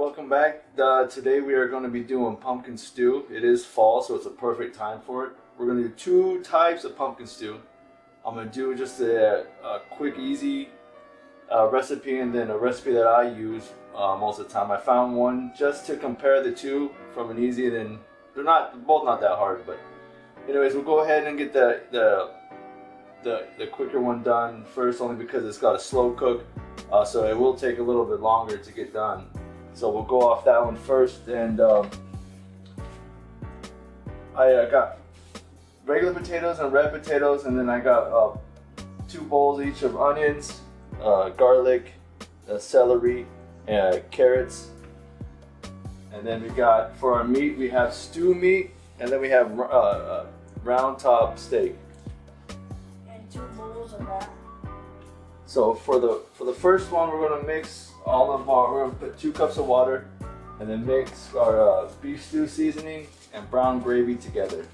welcome back. Today we are going to be doing pumpkin stew. It is fall, so it's a perfect time for it. We're going to do two types of pumpkin stew. I'm going to do just a quick, easy recipe, and then a recipe that I use most of the time. I found one just to compare the two from an easy, and then they're both not that hard. But anyways, we'll go ahead and get the quicker one done first, only because it's got a slow cook, so it will take a little bit longer to get done. So we'll go off that one first, and I got regular potatoes and red potatoes, and then I got 2 bowls each of onions, garlic, celery, carrots, and then we got, for our meat, we have stew meat, and then we have round top steak. And 2 bowls of that. So for the first one, we're gonna mix we're gonna put 2 cups of water, and then mix our beef stew seasoning and brown gravy together.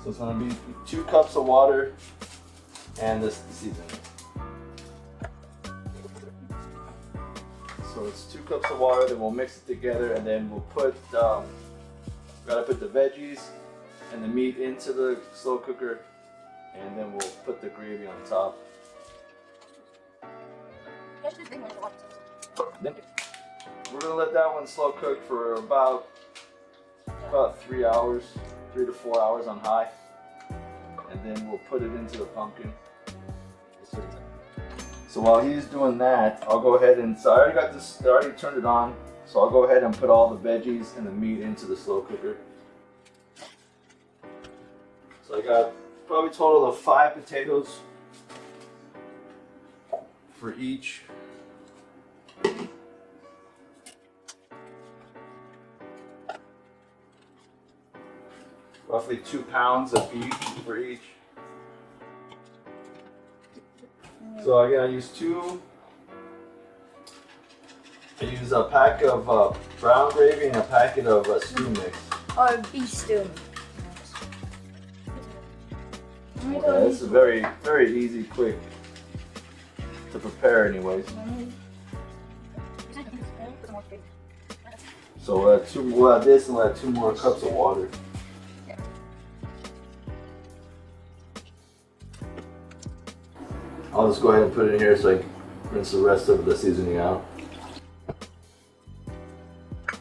So it's gonna be 2 cups of water and the seasoning. So it's 2 cups of water, then we'll mix it together, and then we'll put gotta put the veggies and the meat into the slow cooker, and then we'll put the gravy on top. Then we're gonna let that one slow cook for about 3 hours, 3 to 4 hours on high, and then we'll put it into the pumpkin. So while he's doing that, I'll go ahead and, so I already turned it on, so I'll go ahead and put all the veggies and the meat into the slow cooker. So I got probably a total of 5 potatoes for each. Roughly 2 pounds of beef for each. So again, I use a pack of brown gravy and a packet of stew mix. Or beef stew. Okay, this is very, very easy, quick to prepare anyways. So we'll add this, and we'll add 2 more cups of water. I'll just go ahead and put it in here so I can rinse the rest of the seasoning out.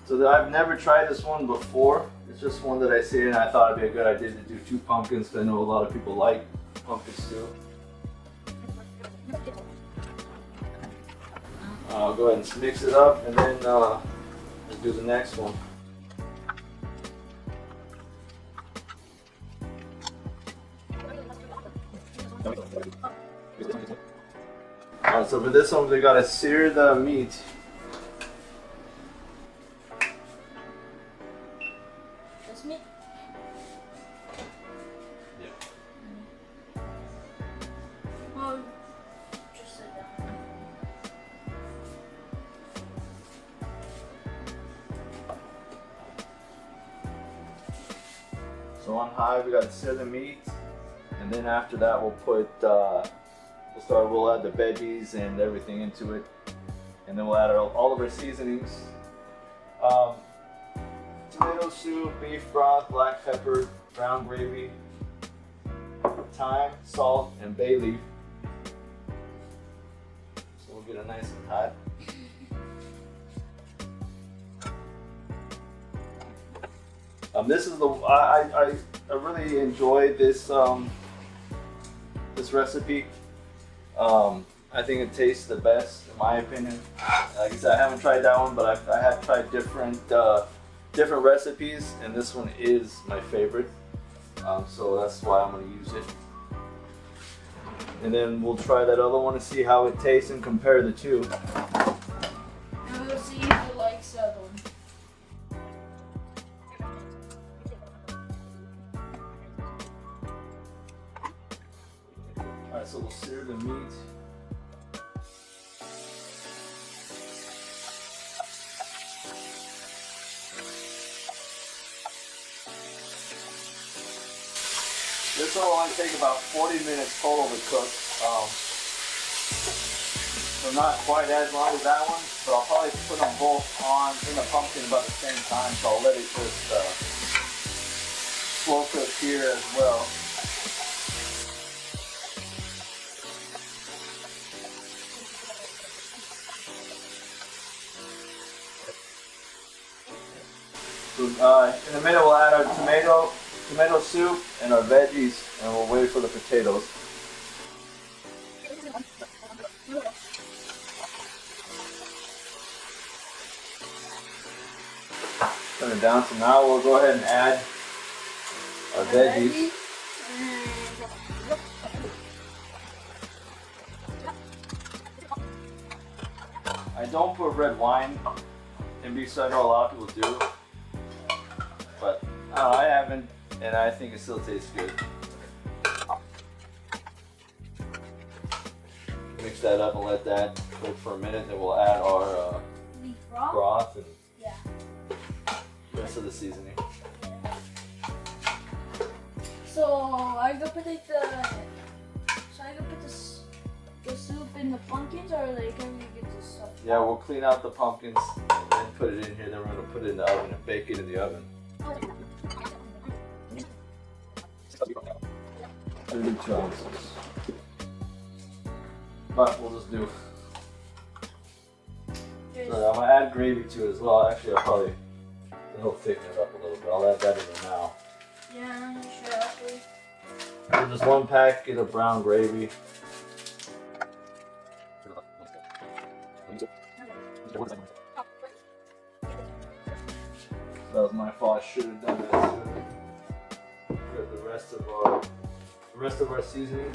So I've never tried this one before. It's just one that I see, and I thought it'd be a good idea to do 2 pumpkins, because I know a lot of people like pumpkin stew. I'll go ahead and mix it up, and then we'll do the next one. Alright, so for this one, we gotta sear the meat. This meat? Yeah. Oh, just sit down. So on high, we gotta sear the meat, and then after that, we'll add the veggies and everything into it, and then we'll add all of our seasonings: tomato soup, beef broth, black pepper, brown gravy, thyme, salt, and bay leaf. So we'll get it nice and hot. This is I really enjoy this this recipe. I think it tastes the best, in my opinion. Like I said, I haven't tried that one, but I have tried different recipes, and this one is my favorite. So that's why I'm going to use it. And then we'll try that other one to see how it tastes and compare the two. And we'll see who likes the other one. Alright, so we'll sear the meat. This will only take about 40 minutes total to cook. So So not quite as long as that one, but I'll probably put them both on in the pumpkin about the same time. So I'll let it just slow cook here as well. So, in a minute we'll add our tomato soup and our veggies, and we'll wait for the potatoes. Turn it down. So now we'll go ahead and add our veggies. I don't put red wine in beef, so I know a lot of people do. But I haven't, and I think it still tastes good. Mix that up and let that cook for a minute. Then we'll add our beef broth and yeah. the rest of the seasoning. So I go put like the soup in the pumpkins, or like can we get this stuff? Yeah, we'll clean out the pumpkins and put it in here. Then we're gonna put it in the oven and bake it in the oven. 32 ounces. But we'll just do. So I'm gonna add gravy to it as well. Actually, it'll thicken it up a little bit. I'll add that in there now. Yeah, sure. Actually. So just one packet of brown gravy. That was my fault. I should have done that sooner. Put the rest of our seasoning.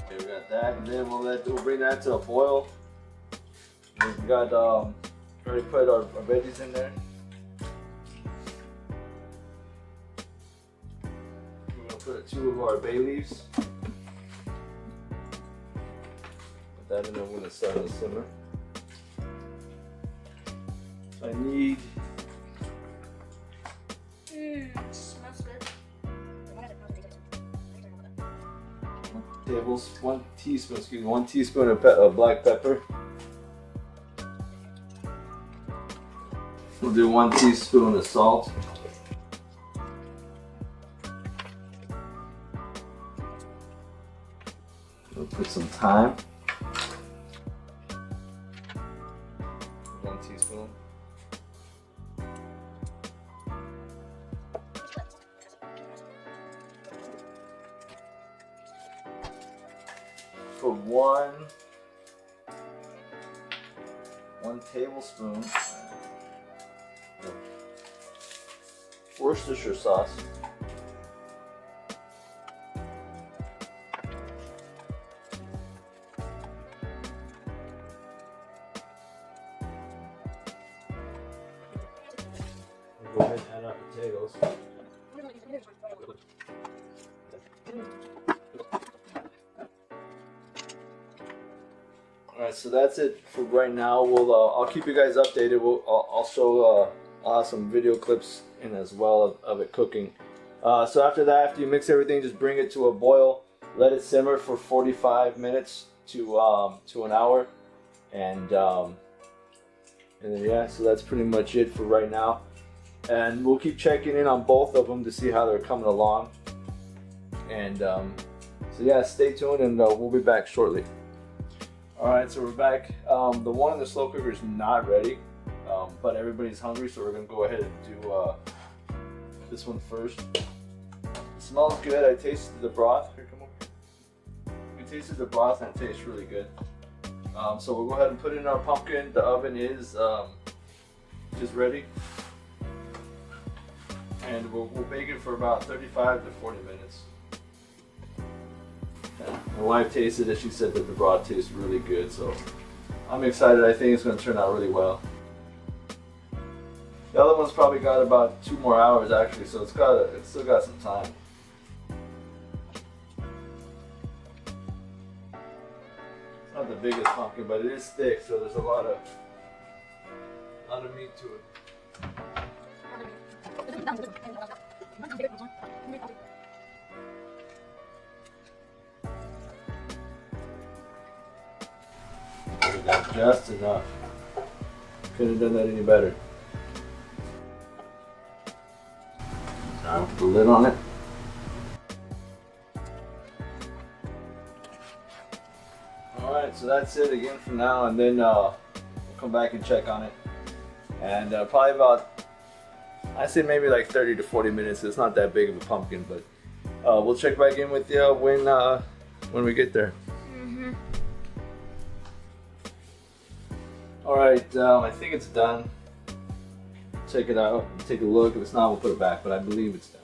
Okay, we got that, and then we'll bring that to a boil. We got already put our veggies in there. We're gonna put 2 of our bay leaves. Put that in there. I'm gonna start to simmer. I need. Smells good. 1 teaspoon of black pepper. We'll do 1 teaspoon of salt. We'll put some thyme. 1 teaspoon. Put 1 tablespoon of Worcestershire sauce. Go ahead and add our potatoes. Alright, so that's it for right now. I'll keep you guys updated. I'll have some video clips in as well of it cooking. So after that, after you mix everything, just bring it to a boil. Let it simmer for 45 minutes to an hour, and then yeah, so that's pretty much it for right now. And we'll keep checking in on both of them to see how they're coming along. And so yeah, stay tuned, and we'll be back shortly. Alright, so we're back. The one in the slow cooker is not ready, but everybody's hungry, so we're going to go ahead and do this one first. It smells good. I tasted the broth. Here, come over. We tasted the broth and it tastes really good. So we'll go ahead and put it in our pumpkin. The oven is just ready. And we'll bake it for about 35 to 40 minutes. My wife tasted it. She said that the broth tastes really good, so I'm excited. I think it's going to turn out really well. The other one's probably got about 2 more hours actually, so it's still got some time. It's not the biggest pumpkin, but it is thick, so there's a lot of meat to it. We got just enough. Couldn't have done that any better. Now put the lid on it. Alright, so that's it again for now, and then we'll come back and check on it. And probably about, I say maybe like 30 to 40 minutes. It's not that big of a pumpkin, but we'll check back in with you when we get there. Mm-hmm. Alright, I think it's done. Check it out, take a look. If it's not, we'll put it back, but I believe it's done.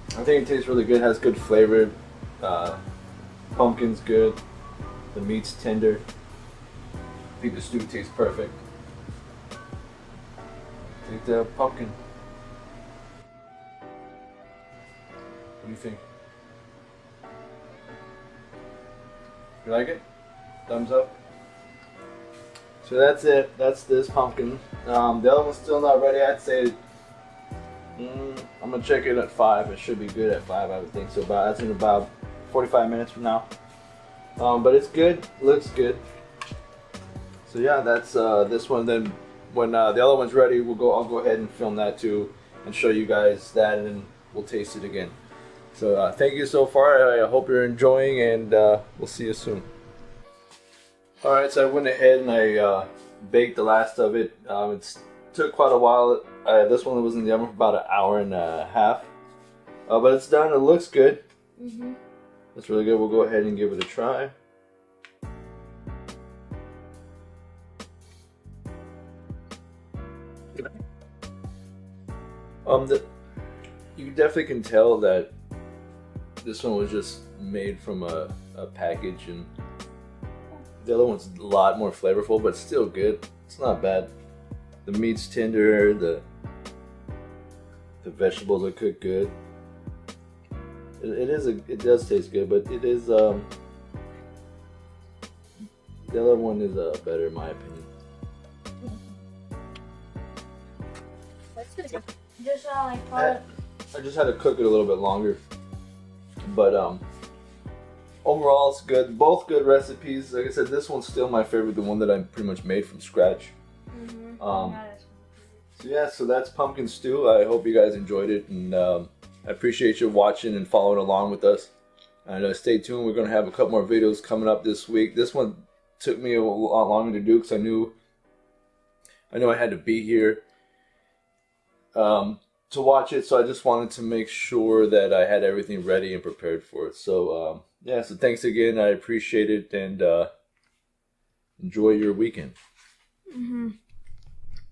I think it tastes really good, has good flavor. Pumpkin's good. The meat's tender. I think the stew tastes perfect. Take the pumpkin. What do you think? You like it? Thumbs up? So that's it. That's this pumpkin. The other one's still not ready. I'd say I'm gonna check it at 5. It should be good at 5, I would think. So that's in about 45 minutes from now. But it's good. Looks good. So yeah, that's this one. Then when the other one's ready, I'll go ahead and film that too, and show you guys that, and then we'll taste it again. So thank you so far. I hope you're enjoying, and we'll see you soon. All right, so I went ahead and I baked the last of it. It took quite a while. This one was in the oven for about an hour and a half, but it's done. It looks good. Mm-hmm. That's really good. We'll go ahead and give it a try. You definitely can tell that this one was just made from a package, and the other one's a lot more flavorful, but still good. It's not bad. The meat's tender. The vegetables are cooked good. It does taste good, but it is the other one is better in my opinion. Just like I just had to cook it a little bit longer, but overall it's good. Both good recipes. Like I said, this one's still my favorite, the one that I pretty much made from scratch. So yeah, so that's pumpkin stew. I hope you guys enjoyed it, and I appreciate you watching and following along with us. And stay tuned. We're gonna have a couple more videos coming up this week. This one took me a lot longer to do because I knew I had to be here to watch it. So I just wanted to make sure that I had everything ready and prepared for it. So yeah, so thanks again. I appreciate it, and enjoy your weekend. Mm-hmm.